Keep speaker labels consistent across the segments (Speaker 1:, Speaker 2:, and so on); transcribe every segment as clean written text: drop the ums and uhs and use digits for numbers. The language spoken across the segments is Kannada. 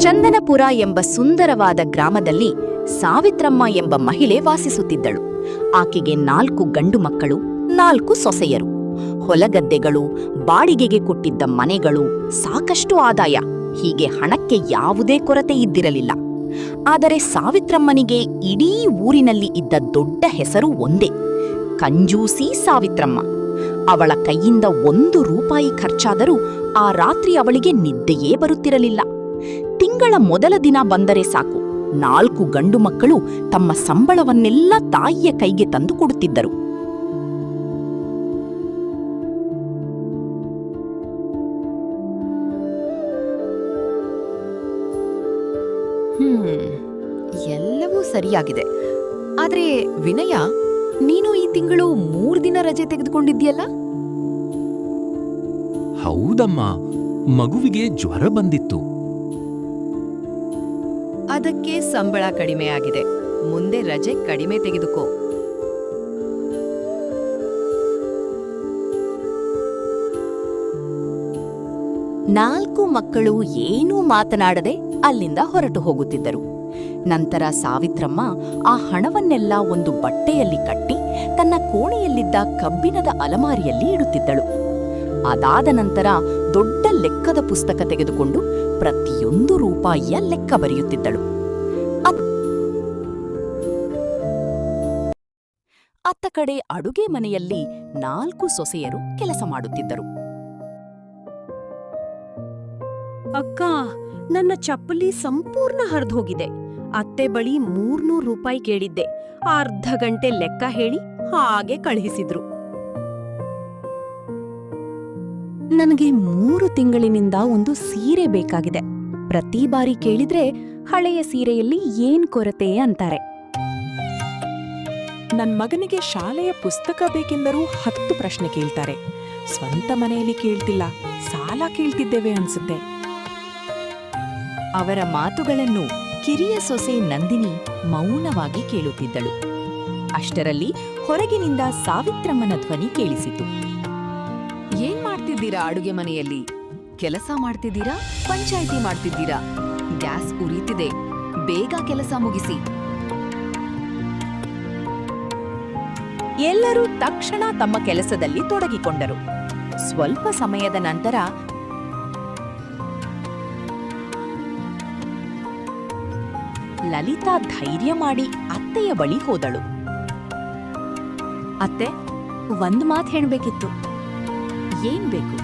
Speaker 1: ಚಂದನಪುರ ಎಂಬ ಸುಂದರವಾದ ಗ್ರಾಮದಲ್ಲಿ ಸಾವಿತ್ರಮ್ಮ ಎಂಬ ಮಹಿಳೆ ವಾಸಿಸುತ್ತಿದ್ದಳು. ಆಕೆಗೆ 4 ಗಂಡು ಮಕ್ಕಳು, 4 ಸೊಸೆಯರು. ಹೊಲಗದ್ದೆಗಳು, ಬಾಡಿಗೆಗೆ ಕೊಟ್ಟಿದ್ದ ಮನೆಗಳು, ಸಾಕಷ್ಟು ಆದಾಯ. ಹೀಗೆ ಹಣಕ್ಕೆ ಯಾವುದೇ ಕೊರತೆ ಇದ್ದಿರಲಿಲ್ಲ. ಆದರೆ ಸಾವಿತ್ರಮ್ಮನಿಗೆ ಇಡೀ ಊರಿನಲ್ಲಿ ಇದ್ದ ದೊಡ್ಡ ಹೆಸರು ಒಂದೇ: ಕಂಜೂಸಿ ಸಾವಿತ್ರಮ್ಮ. ಅವಳ ಕೈಯಿಂದ 1 ರೂಪಾಯಿ ಖರ್ಚಾದರೂ ಆ ರಾತ್ರಿ ಅವಳಿಗೆ ನಿದ್ದೆಯೇ ಬರುತ್ತಿರಲಿಲ್ಲ. ತಿಂಗಳ ಮೊದಲ ದಿನ ಬಂದರೆ ಸಾಕು, 4 ಗಂಡು ಮಕ್ಕಳು ತಮ್ಮ ಸಂಬಳವನ್ನೆಲ್ಲ ತಾಯಿಯ ಕೈಗೆ ತಂದು ಕೊಡುತ್ತಿದ್ದರು.
Speaker 2: ಎಲ್ಲವೂ ಸರಿಯಾಗಿದೆ. ಆದ್ರೆ ವಿನಯ, ನೀನು ಈ ತಿಂಗಳು 3 ದಿನ ರಜೆ ತೆಗೆದುಕೊಂಡಿದ್ಯಲ್ಲ?
Speaker 3: ಹೌದಮ್ಮ, ಮಗುವಿಗೆ ಜ್ವರ ಬಂದಿತ್ತು.
Speaker 2: ಅದಕ್ಕೆ ಸಂಬಳ ಕಡಿಮೆ ಆಗಿದೆ. ಮುಂದೆ ರಜೆ ಕಡಿಮೆ ತೆಗೆದುಕೋ.
Speaker 1: ನಾಲ್ಕು ಮಕ್ಕಳು ಏನೂ ಮಾತನಾಡದೆ ಅಲ್ಲಿಂದ ಹೊರಟು ಹೋಗುತ್ತಿದ್ದರು. ನಂತರ ಸಾವಿತ್ರಮ್ಮ ಆ ಹಣವನ್ನೆಲ್ಲ ಒಂದು ಬಟ್ಟೆಯಲ್ಲಿ ಕಟ್ಟಿ ತನ್ನ ಕೋಣೆಯಲ್ಲಿದ್ದ ಕಬ್ಬಿಣದ ಅಲಮಾರಿಯಲ್ಲಿ ಇಡುತ್ತಿದ್ದಳು. ಅದಾದ ನಂತರ ದೊಡ್ಡ ಲೆಕ್ಕದ ಪುಸ್ತಕ ತೆಗೆದುಕೊಂಡು ಪ್ರತಿಯೊಂದು ರೂಪಾಯಿಯ ಲೆಕ್ಕ ಬರೆಯುತ್ತಿದ್ದಳು. ಅತ್ತ ಕಡೆ ಅಡುಗೆ ಮನೆಯಲ್ಲಿ 4 ಸೊಸೆಯರು ಕೆಲಸ ಮಾಡುತ್ತಿದ್ದರು.
Speaker 4: ಅಕ್ಕ, ನನ್ನ ಚಪ್ಪಲಿ ಸಂಪೂರ್ಣ ಹರಿದೋಗಿದೆ. ಅತ್ತೆ ಬಳಿ 300 ರೂಪಾಯಿ ಕೇಳಿದ್ದೆ. ಅರ್ಧ ಗಂಟೆ ಲೆಕ್ಕ ಹೇಳಿ ಹಾಗೆ ಕಳುಹಿಸಿದ್ರು. ನನಗೆ 3 ತಿಂಗಳಿನಿಂದ ಒಂದು ಸೀರೆ ಬೇಕಾಗಿದೆ. ಪ್ರತಿ ಬಾರಿ ಕೇಳಿದ್ರೆ ಹಳೆಯ ಸೀರೆಯಲ್ಲಿ ಏನ್ ಕೊರತೆ ಅಂತಾರೆ.
Speaker 5: ನನ್ ಮಗನಿಗೆ ಶಾಲೆಯ ಪುಸ್ತಕ ಬೇಕೆಂದರೂ 10 ಪ್ರಶ್ನೆ ಕೇಳ್ತಾರೆ. ಸ್ವಂತ ಮನೆಯಲ್ಲಿ ಕೇಳ್ತಿಲ್ಲ, ಸಾಲ ಕೇಳ್ತಿದ್ದೇವೆ ಅನ್ಸುತ್ತೆ.
Speaker 1: ಅವರ ಮಾತುಗಳನ್ನು ಕಿರಿಯ ಸೊಸೆ ನಂದಿನಿ ಮೌನವಾಗಿ ಕೇಳುತ್ತಿದ್ದಳು. ಅಷ್ಟರಲ್ಲಿ ಹೊರಗಿನಿಂದ ಸಾವಿತ್ರಮ್ಮನ ಧ್ವನಿ ಕೇಳಿಸಿತು.
Speaker 2: ಏನ್ ಮಾಡ್ತಿದ್ದೀರಾ ಅಡುಗೆ ಮನೆಯಲ್ಲಿ? ಕೆಲಸ ಮಾಡ್ತಿದ್ದೀರಾ? ಪಂಚಾಯಿತಿ ಮಾಡ್ತಿದ್ದೀರಾ? ಗ್ಯಾಸ್ ಉರಿತಿದೆ, ಬೇಗ ಕೆಲಸ ಮುಗಿಸಿ.
Speaker 1: ಎಲ್ಲರೂ ತಕ್ಷಣ ತಮ್ಮ ಕೆಲಸದಲ್ಲಿ ತೊಡಗಿಕೊಂಡರು. ಸ್ವಲ್ಪ ಸಮಯದ ನಂತರ ಲಲಿತಾ ಧೈರ್ಯ ಮಾಡಿ ಅತ್ತೆಯ ಬಳಿ ಹೋದಳು.
Speaker 4: ಅತ್ತೆ, ಒಂದ್ ಮಾತು ಹೇಳ್ಬೇಕಿತ್ತು.
Speaker 1: ಏನ್ ಬೇಕು?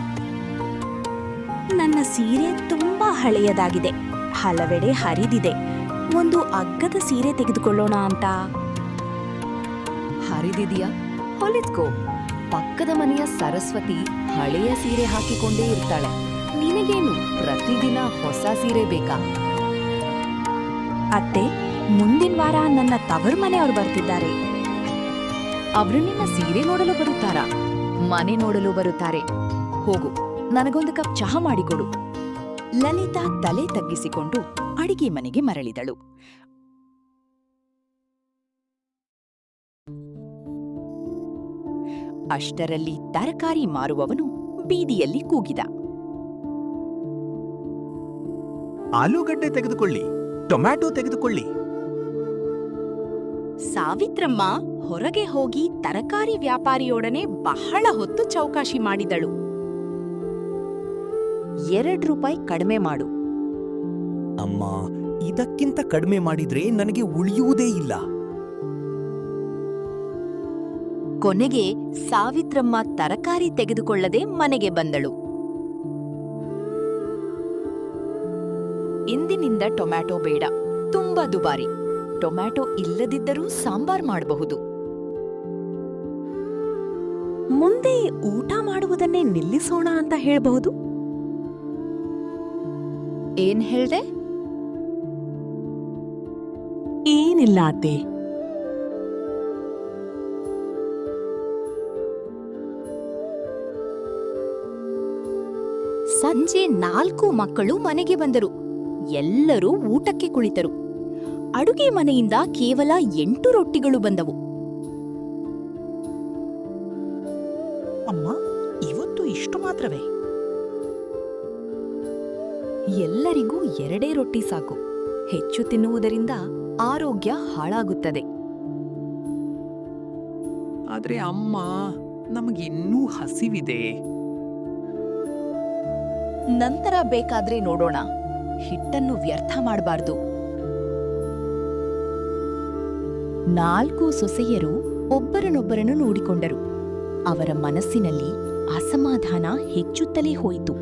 Speaker 4: ನನ್ನ ಸೀರೆ ತುಂಬಾ ಹಳೆಯದಾಗಿದೆ, ಹಲವೆಡೆ ಹರಿದಿದೆ. ಒಂದು ಅಗ್ಗದ ಸೀರೆ ತೆಗೆದುಕೊಳ್ಳೋಣ ಅಂತ.
Speaker 2: ಹರಿದಿದ್ಯಾ? ಹೊಲಿದ್ಕೋ. ಪಕ್ಕದ ಮನೆಯ ಸರಸ್ವತಿ ಹಳೆಯ ಸೀರೆ ಹಾಕಿಕೊಂಡೇ ಇರ್ತಾಳೆ. ನಿನಗೇನು ಪ್ರತಿದಿನ ಹೊಸ ಸೀರೆ ಬೇಕಾ?
Speaker 4: ಅತ್ತೆ, ಮುಂದಿನ ವಾರ ನನ್ನ ತವರು ಮನೆಯವರು ಬರ್ತಿದ್ದಾರೆ.
Speaker 2: ಅವರು ನಿನ್ನ ಸೀರೆ ನೋಡಲು ಬರುತ್ತಾರಾ? ಮನೆ ನೋಡಲು ಬರುತ್ತಾರೆ. ಹೋಗು, ನನಗೊಂದು ಕಪ್ ಚಹಾ ಮಾಡಿಕೊಡು.
Speaker 1: ಲಲಿತಾ ತಲೆ ತಗ್ಗಿಸಿಕೊಂಡು ಅಡಿಗೆ ಮನೆಗೆ ಮರಳಿದಳು. ಅಷ್ಟರಲ್ಲಿ ತರಕಾರಿ ಮಾರುವವನು ಬೀದಿಯಲ್ಲಿ ಕೂಗಿದ.
Speaker 6: ಆಲೂಗಡ್ಡೆ ತೆಗೆದುಕೊಳ್ಳಿ, ಟೊಮ್ಯಾಟೊ ತೆಗೆದುಕೊಳ್ಳಿ.
Speaker 1: ಸಾವಿತ್ರಮ್ಮ ಹೊರಗೆ ಹೋಗಿ ತರಕಾರಿ ವ್ಯಾಪಾರಿಯೊಡನೆ ಬಹಳ ಹೊತ್ತು ಚೌಕಾಶಿ ಮಾಡಿದಳು. 2 ರೂಪಾಯಿ ಕಡಿಮೆ ಮಾಡು.
Speaker 6: ಅಮ್ಮ, ಇದಕ್ಕಿಂತ ಕಡಿಮೆ ಮಾಡಿದ್ರೆ ನನಗೆ ಉಳಿಯುವುದೇ ಇಲ್ಲ.
Speaker 1: ಕೊನೆಗೆ ಸಾವಿತ್ರಮ್ಮ ತರಕಾರಿ ತೆಗೆದುಕೊಳ್ಳದೆ ಮನೆಗೆ ಬಂದಳು. ಇಂದಿನಿಂದ ಟೊಮ್ಯಾಟೊ ಬೇಡ, ತುಂಬಾ ದುಬಾರಿ. ಟೊಮ್ಯಾಟೊ ಇಲ್ಲದಿದ್ದರೂ ಸಾಂಬಾರ್ ಮಾಡಬಹುದು.
Speaker 4: ಮುಂದೆ ಊಟ ಮಾಡುವುದನ್ನೇ ನಿಲ್ಲಿಸೋಣ ಅಂತ ಹೇಳ್ಬಹುದು.
Speaker 2: ಏನ್ ಹೇಳ್ದೆ?
Speaker 4: ಏನಿಲ್ಲ ಅತ್ತೆ.
Speaker 1: ಸಂಜೆ 4 ಮಕ್ಕಳು ಮನೆಗೆ ಬಂದರು. ಎಲ್ಲರೂ ಊಟಕ್ಕೆ ಕುಳಿತರು. ಅಡುಗೆ ಮನೆಯಿಂದ ಕೇವಲ 8 ರೊಟ್ಟಿಗಳು ಬಂದವು.
Speaker 5: ಅಮ್ಮ, ಇವತ್ತು ಇಷ್ಟು ಮಾತ್ರವೇ?
Speaker 2: ಎಲ್ಲರಿಗೂ 2 ರೊಟ್ಟಿ ಸಾಕು. ಹೆಚ್ಚು ತಿನ್ನುವುದರಿಂದ ಆರೋಗ್ಯ ಹಾಳಾಗುತ್ತದೆ.
Speaker 5: ಆದ್ರೆ ಅಮ್ಮ, ನಮಗಿನ್ನೂ ಹಸಿವಿದೆ.
Speaker 1: ನಂತರ ಬೇಕಾದ್ರೆ ನೋಡೋಣ. ಹಿಟ್ಟನ್ನು ವ್ಯರ್ಥ ಮಾಡಬಾರ್ದು. 4 ಸೊಸೆಯರು ಒಬ್ಬರನ್ನೊಬ್ಬರನ್ನು ನೋಡಿಕೊಂಡರು. ಅವರ ಮನಸ್ಸಿನಲ್ಲಿ ಅಸಮಾಧಾನ ಹೆಚ್ಚುತ್ತಲೇ ಹೋಯಿತು.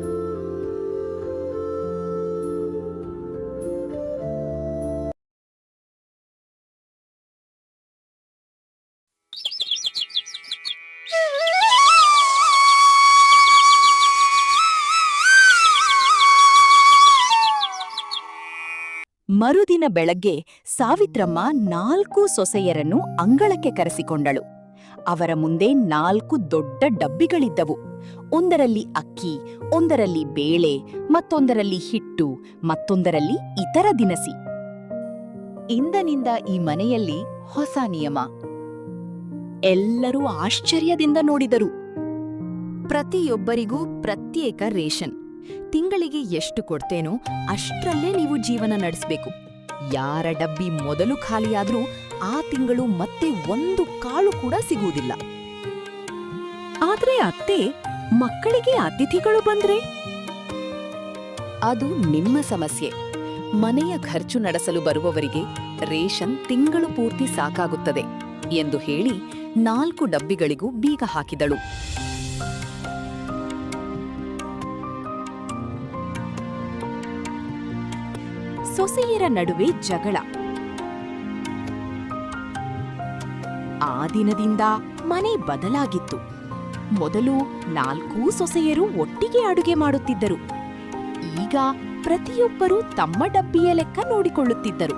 Speaker 1: ಮರುದಿನ ಬೆಳಗ್ಗೆ ಸಾವಿತ್ರಮ್ಮ 4 ಸೊಸೆಯರನ್ನು ಅಂಗಳಕ್ಕೆ ಕರೆಸಿಕೊಂಡಳು. ಅವರ ಮುಂದೆ 4 ದೊಡ್ಡ ಡಬ್ಬಿಗಳಿದ್ದವು. ಒಂದರಲ್ಲಿ ಅಕ್ಕಿ, ಒಂದರಲ್ಲಿ ಬೇಳೆ, ಮತ್ತೊಂದರಲ್ಲಿ ಹಿಟ್ಟು, ಮತ್ತೊಂದರಲ್ಲಿ ಇತರ ದಿನಸಿ. ಇಂದಿನಿಂದ ಈ ಮನೆಯಲ್ಲಿ ಹೊಸ ನಿಯಮ. ಎಲ್ಲರೂ ಆಶ್ಚರ್ಯದಿಂದ ನೋಡಿದರು.
Speaker 2: ಪ್ರತಿಯೊಬ್ಬರಿಗೂ ಪ್ರತ್ಯೇಕ ರೇಷನ್. ತಿಂಗಳಿಗೆ ಎಷ್ಟು ಕೊಡ್ತೇನೋ ಅಷ್ಟ್ರಲ್ಲೇ ನೀವು ಜೀವನ ನಡೆಸಬೇಕು. ಯಾರ ಡಬ್ಬಿ ಮೊದಲು ಖಾಲಿಯಾದ್ರೂ ಆ ತಿಂಗಳು ಮತ್ತೆ 1 ಕಾಳು ಕೂಡ ಸಿಗುವುದಿಲ್ಲ.
Speaker 4: ಆದ್ರೆ ಅತ್ತೆ, ಮಕ್ಕಳಿಗೆ ಅತಿಥಿಗಳು ಬಂದ್ರೆ
Speaker 2: ಅದು ನಿಮ್ಮ ಸಮಸ್ಯೆ. ಮನೆಯ ಖರ್ಚು ನಡೆಸಲು ಬರುವವರಿಗೆ ರೇಷನ್ ತಿಂಗಳು ಪೂರ್ತಿ ಸಾಕಾಗುತ್ತದೆ ಎಂದು ಹೇಳಿ 4 ಡಬ್ಬಿಗಳಿಗೂ ಬೀಗ ಹಾಕಿದಳು.
Speaker 1: ಸೊಸೆಯರ ನಡುವೆ ಜಗಳ. ಆ ದಿನದಿಂದ ಮನೆ ಬದಲಾಗಿತ್ತು. ಮೊದಲು 4 ಸೊಸೆಯರು ಒಟ್ಟಿಗೆ ಅಡುಗೆ ಮಾಡುತ್ತಿದ್ದರು. ಈಗ ಪ್ರತಿಯೊಬ್ಬರೂ ತಮ್ಮ ಡಬ್ಬಿಯ ಲೆಕ್ಕ ನೋಡಿಕೊಳ್ಳುತ್ತಿದ್ದರು.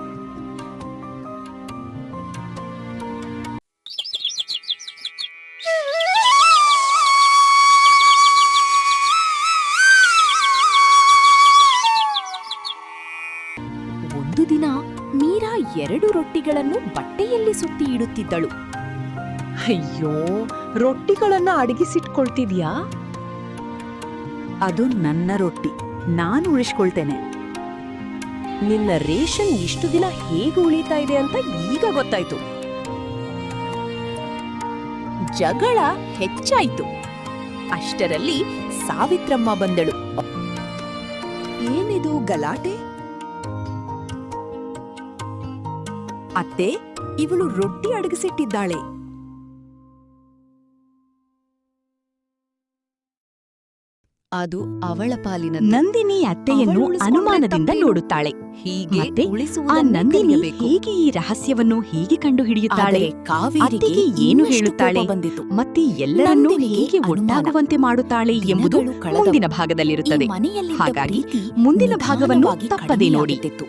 Speaker 1: ಒಂದು ದಿನ ಮೀರಾ 2 ರೊಟ್ಟಿಗಳನ್ನು ಬಟ್ಟೆಯಲ್ಲಿ ಸುತ್ತಿ ಇಡುತ್ತಿದ್ದಳು.
Speaker 4: ಅಯ್ಯೋ, ರೊಟ್ಟಿಗಳನ್ನ ಅಡಗಿಸಿಟ್ಕೊಳ್ತಿದ್ಯಾ? ಅದು ನನ್ನ ರೊಟ್ಟಿ, ನಾನು ಉಳಿಸ್ಕೊಳ್ತೇನೆ. ನಿನ್ನ ರೇಷನ್ ಇಷ್ಟು ದಿನ ಹೇಗೆ ಉಳಿತಾ ಇದೆ ಅಂತ ಈಗ ಗೊತ್ತಾಯ್ತು.
Speaker 1: ಜಗಳ ಹೆಚ್ಚಾಯಿತು. ಅಷ್ಟರಲ್ಲಿ ಸಾವಿತ್ರಮ್ಮ ಬಂದಳು.
Speaker 4: ಏನಿದು ಗಲಾಟೆ?
Speaker 1: ಅತ್ತೆ, ಇವಳು ರೊಟ್ಟಿ ಅಡಗಿಸಿಟ್ಟಿದ್ದಾಳೆ.
Speaker 2: ಅದು ಅವಳ ಪಾಲಿನ.
Speaker 1: ನಂದಿನಿ ಅತ್ತೆಯನ್ನು ಅನುಮಾನದಿಂದ ನೋಡುತ್ತಾಳೆ.
Speaker 2: ಹೀಗೆ
Speaker 1: ಮತ್ತೆ ಆ
Speaker 2: ಉಳಿಸುವುದನ್ನೇ
Speaker 1: ನಂದಿನಿ
Speaker 2: ಕಲಿಯಬೇಕು.
Speaker 1: ಹೇಗೆ ಈ ರಹಸ್ಯವನ್ನು ಹೇಗೆ ಕಂಡುಹಿಡಿಯುತ್ತಾಳೆ?
Speaker 2: ಆದರೆ ಕಾವೇರಿಗೆ
Speaker 1: ಅತ್ತೆಗೆ ಏನು
Speaker 2: ಇನ್ನಷ್ಟು
Speaker 1: ಹೇಳುತ್ತಾಳೆ?
Speaker 2: ಕೋಪ ಬಂದಿತು.
Speaker 1: ಮತ್ತೆ ಎಲ್ಲರನ್ನೂ
Speaker 2: ನಂದಿನಿಗೆ
Speaker 1: ಹೇಗೆ
Speaker 2: ಅನುಮಾನ.
Speaker 1: ಒಟ್ಟಾಗುವಂತೆ ಮಾಡುತ್ತಾಳೆ ಎಂಬುದು
Speaker 2: ದಿನಗಳು ಕಳೆದವು.
Speaker 1: ಮುಂದಿನ ಭಾಗದಲ್ಲಿರುತ್ತದೆ.
Speaker 2: ಈ ಮನೆಯಲ್ಲಿದ್ದ
Speaker 1: ಹಾಗಾಗಿ
Speaker 2: ಪ್ರೀತಿ
Speaker 1: ಮುಂದಿನ ಭಾಗವನ್ನು
Speaker 2: ನಿಧಾನವಾಗಿ
Speaker 1: ತಪ್ಪದೇ ನೋಡಿ.
Speaker 2: ಕಡಿಮೆಯಾಗುತ್ತಿತ್ತು.